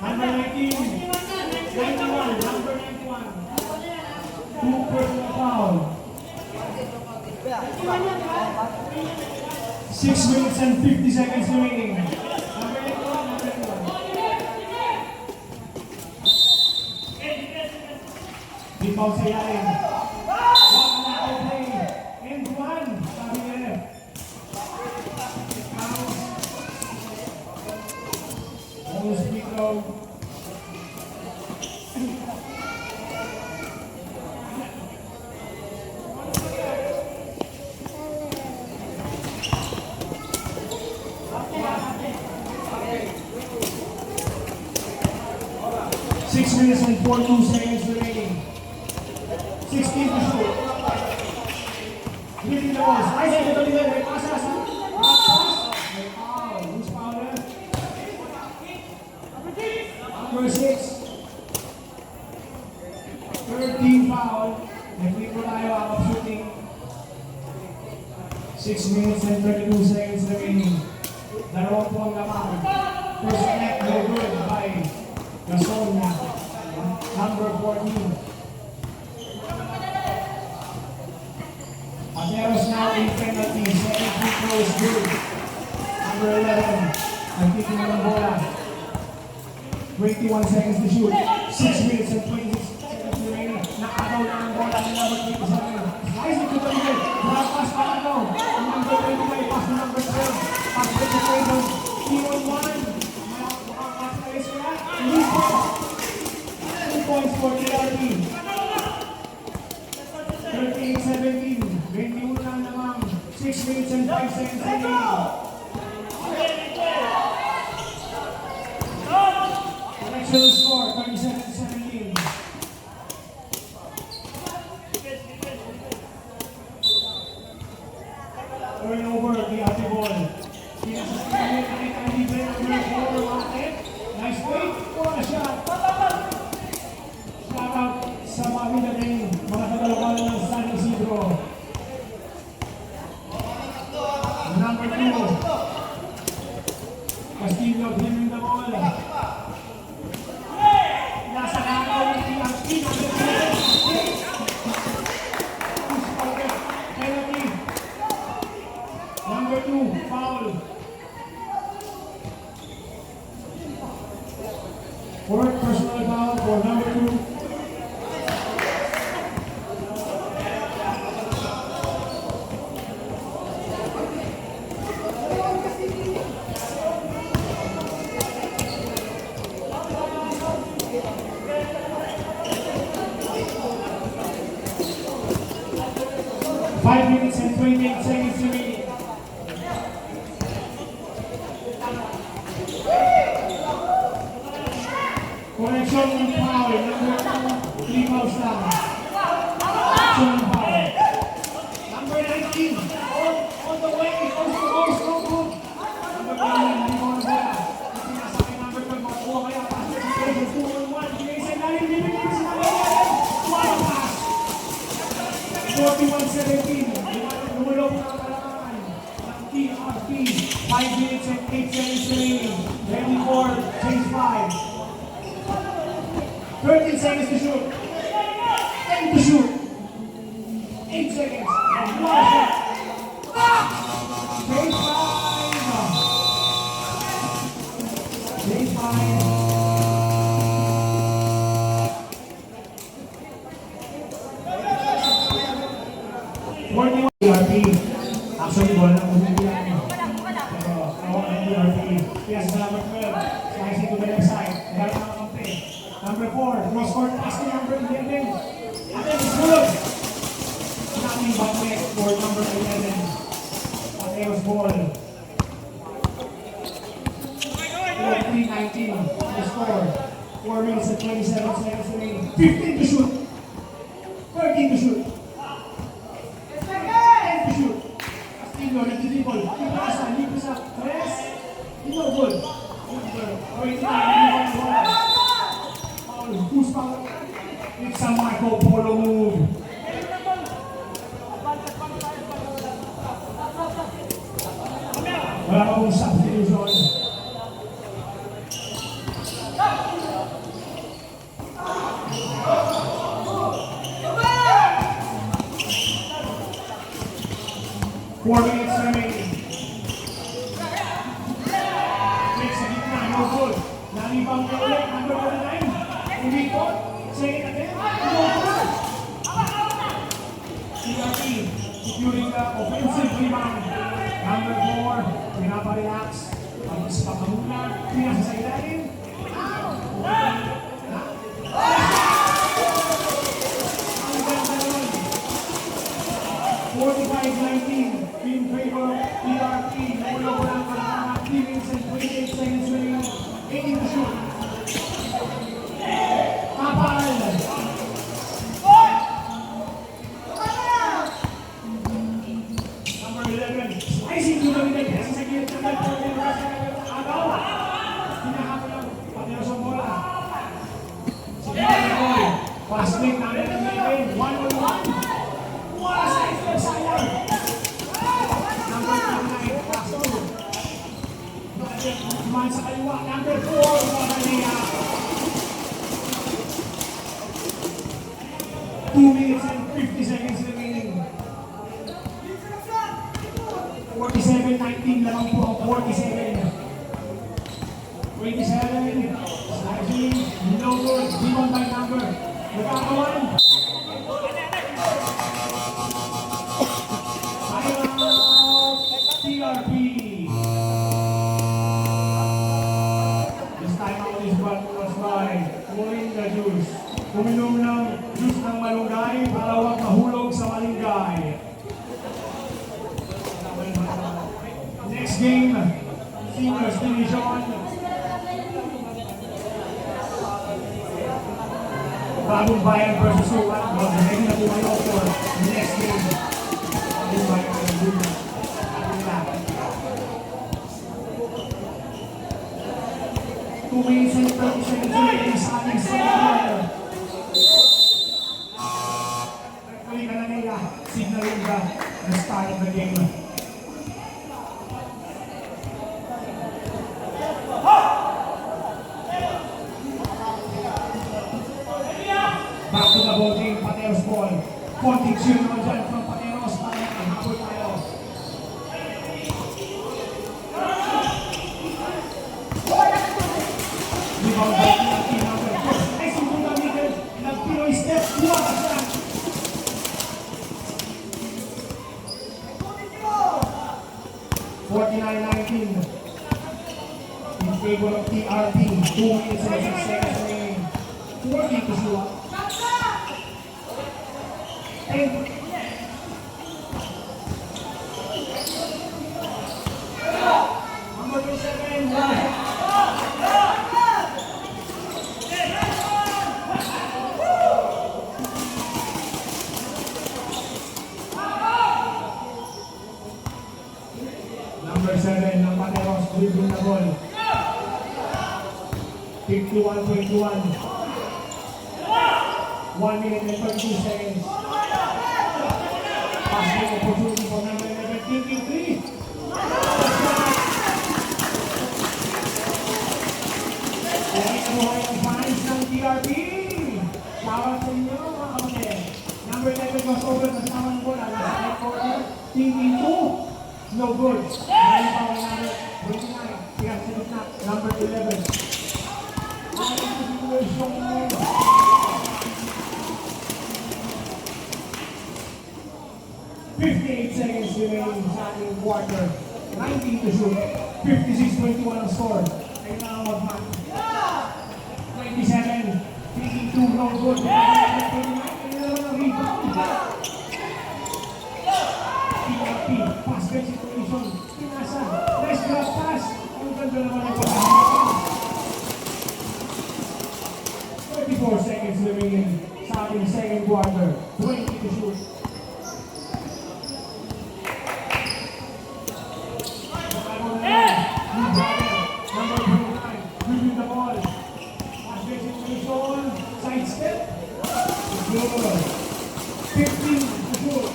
Number 19. 91. Number 91. 2 personal foul. 6 minutes and 50 seconds remaining. Number 81. Number 81. Rebound sa ilalim. One na play. And one. Sabi niya. Almost free throw. Six minutes and 42 seconds remaining. 16 to shoot. Hitting the balls. Isaac ito nila. May pasa sa pass. May foul. Who's foul na? Number 6. 13 foul. Nag-flip po tayo out of shooting. 6 minutes and 32 seconds remaining. Dalawang po ang lamang. First net, no good by Gasol na. Number 14. Ateros now in penalty. Second free throw is good. Number 11. Nagtitin na ng bola. 21 seconds to shoot. 6 minutes and 26 seconds remaining. Nakataw na ng bola ng number 27. Slice it to the middle. Drop pass pa ako. Ang number 25. Pass to number 12. Pass to the table. 3-1-1. Makakasayos ka na. 2 points for TRP. 38-17. 21 lang naman. 6 minutes and 5 seconds remaining. Correctional score, 37-17. Turnover, the ate ball. Pinasasakit ang libre ng 4 ate. Nice play. What a shot. Shout out sa mga dating mga tagalukan ng San Isidro. Number 2. Castillo, winning the ball. Nasa nakaw ng TRP. Penalty. Number 2, foul. Fourth personal foul for number 2. Five minutes and 28 seconds remaining. Connection and foul. Number 2, 3 fouls lang. Connection and foul. Number 19. On the way. Coast to coast. No good. Number 9. Hindi mo na bola. Sinasakay number 12. Makakuha kaya. Pass to the 2-1. Pinay sa lalim. Bibigyan sa lalim. What a pass. 41-17. Lumulong na ang kalamangan ng TRP. 5 minutes and 8 seconds remaining. Ready for change 5. 13 seconds to shoot. 10 to shoot. 8 seconds. And one shot. Change 5. Change 5. TRP. Actually, wala na kung hindi natin. Pero, awak ng TRP. Yes, number 12. Slicing to the left side. Meron na kampi. Number 4. Cross-court pass to number 11. And then it's good. Nothing but net for number 11. Pateos ball. 3-19. The score. 4 minutes and 27 seconds remaining. 15 to shoot. 13 to shoot. Castillo, nag-dribble. Ipasa, lipo sa press. Ito, good. Who's foul? It's a Marco Polo move. Wala ka pong substitution. Nalibang niya ulit, number 49. Umikot, second attempt. No good. TRP, securing the offensive rebound. Number 4, pinapa-relax. Pag-is pa muna, pinasa sa ilalim. 45-19 in favor of PRP. Naulo ko lang para mga 3 minutes and 28 seconds remaining. 18 to shoot. Kapal. Number 11. Slicing to the middle. Kasi sa gilid naman po yung rasa ng agaw. Hinahapon lang. Patero sa bola. Sige na po. Fast break namin ang Mayben. 1-on-1. Wala sa extra sayang. Number 29, pass through. Man sa kaliwa, number 4, Magalea. 2 minutes and 50 seconds remaining. 47-19 lamang po ang 47. 27, slicing, no good, given by number. Nagkakawan. TRP. This time out is brought to us by Moringa Juice. Uminom ng juice ng malunggay para huwag mahulog sa malinggay. Next game, Seniors Division. Bagong Bayan versus Sukat. Ready na po kayo for the next game. Bagong Bayan versus Sukat. 2 minutes and 30 seconds remaining sa ating second quarter. Nagpuli ka na nila, signaling the start of the game. Back to the ball game, Pateros ball. Konting shoot naman dyan from Pateros para habol tayo. Rebound by TRP number 4. Nice in the middle. Nag-Pinoy step. Buwag ka siya. In favor of TRP. 2 minutes and 6 seconds remaining. 40 to shoot. 10. Number 27. Number 7 ng Pateros, dribbling the ball. 51-21. 1 minute and 32 seconds. Passing opportunity for number 11, thinking 3. Kaya nabuhay ang fans ng TRP. Shout out sa inyo mga kapatid. Number 11 was over sa sama ng bola. Nasa corner, thinking 2. No good. Ngayon pa ang number 29. Kaya sa gitna, number 11. Ngayon sa situation ngayon. 58 seconds remaining sa ating quarter. 19 to shoot. 56-21 ang score. Ayun na ang mag-match. 27. Thinking 2. No good. 29. Ayun na ang rebound. TRP, pass back situation, pinasa, nice grab pass, ang ganda naman ang pagkakas. 34 seconds remaining sa ating second quarter, 20 to shoot. Number 29, dribbling the ball, pass back situation, side step, good. 15 to shoot.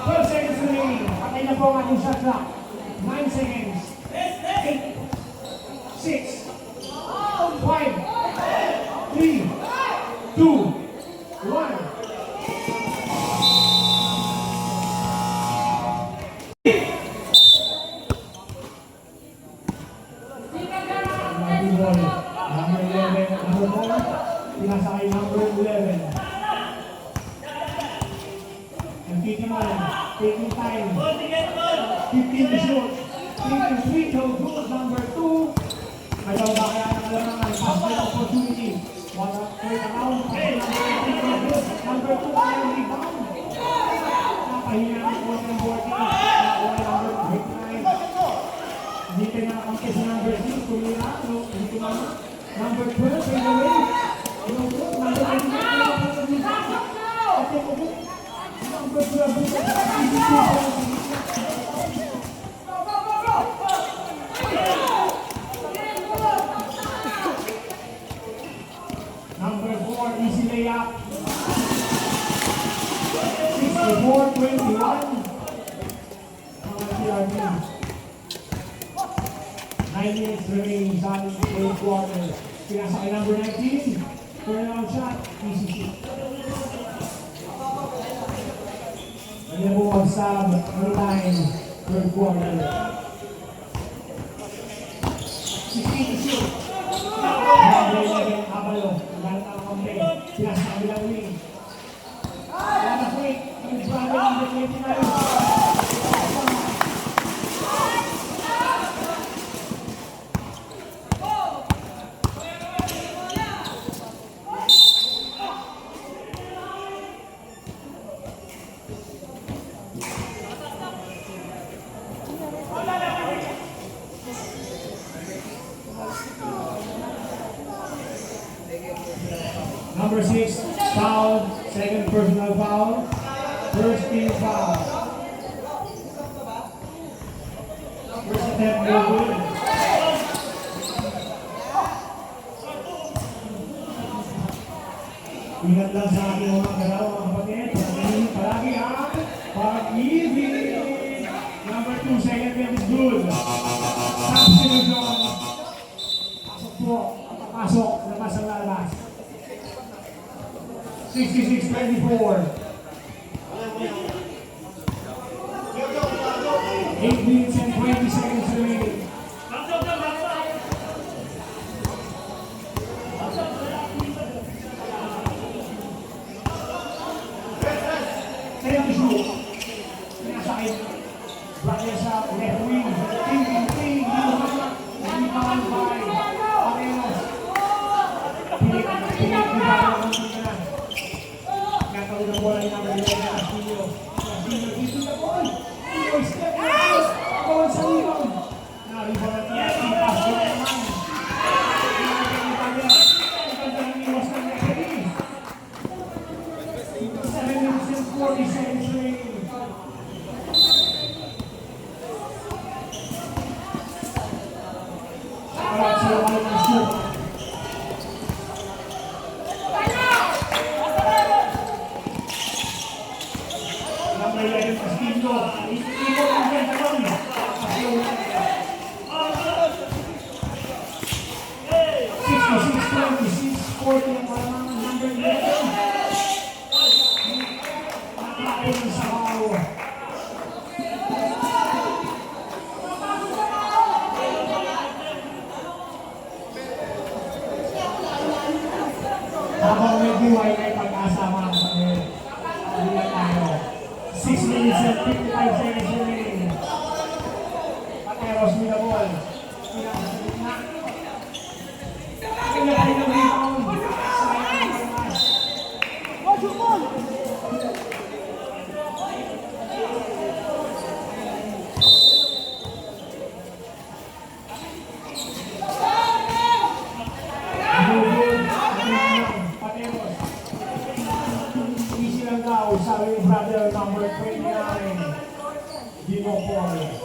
12 seconds remaining. Patay na po ang ating shot clock. 9 seconds. 8, 6, 5, 3, 2, 1. ball. Number 11, number 4. Pinasakay number 11. And Titiman, taking time. 15 to shoot. 3 to good. Number 2. Ayaw ba kaya ng alangan? Basket opportunity. Wala third round. Number 2 kaya rebound. Napahinga ng court ng boarding. Wala number 9. Hindi ka nakakampi sa number 6. Tumira. Hindi ko naman. Number 12. By the way. Number 4, easy layup. 64-21. TRB. 9 minutes remaining sa third quarter. Pinasakay number 19. Turnout shot, easy shoot. Hindi na buwag sa time, third quarter. 16 to shoot. Number 11, Abalo. Galit ang kampe. Pinasa kabilang wing. Wala na quick. Ang brother number 29. Number 6, foul, second personal foul, first team foul. First attempt, no good. Ingat lang sa aking mga galaw, mga kapatid. Palagi ang pag-ibig. Number 2, second game is good. Substitution. Pasok po. Pasok. Labas ang lalabas. 66-24. 8 minutes and 20 seconds remaining. Second to shoot. Pinasakit. Brother sa left wing. Ting. Rebound by Arenos. Pilit rebound. Nakawin ang bola ni number 11 na Castillo. Castillo, dito na ball. Castillo, step out. Ball sa rebound. Na-rebound at yung pass ko naman. Ipagdala ng iwas ng referee. 7 minutes and 40 seconds remaining. Alright, so I will shoot. Number 11, Castillo. Ito ang ganda doon. 66-26, 40 ang parang number 11. Nakapin sa kao. Habang may buhay ay pag-asa mga kapatid. Hindi tayo. 6 minutes and 55 seconds remaining. Pateros with the ball. Pinasa sa gitna. Pinakain ng rebound. Sayang ang palas. Pateros. Easy lang daw, sabi ni brother number 29. Dino Paul.